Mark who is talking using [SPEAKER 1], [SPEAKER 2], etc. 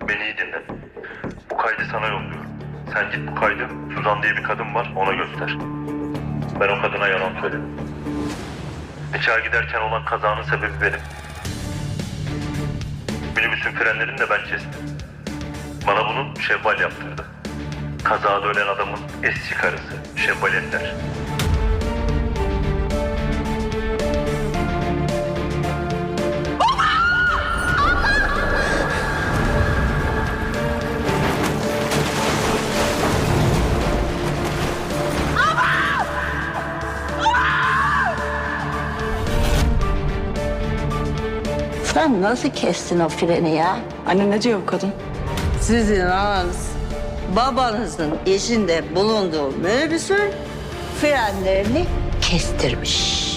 [SPEAKER 1] Beni iyi dinle. Bu kaydı sana yolluyorum. Sen git bu kaydı, Suzan diye bir kadın var, ona göster. Ben o kadına yalan söyledim. Nikaha giderken olan kazanın sebebi benim. Minibüsün frenlerini de ben kestim. Bana bunu Şevval yaptırdı. Kazada ölen adamın eski karısı Şevval Ender.
[SPEAKER 2] Sen nasıl kestin o freni ya?
[SPEAKER 3] Anne ne diyor bu kadın?
[SPEAKER 2] Sizin ananız babanızın içinde bulunduğu minibüsün frenlerini kestirmiş.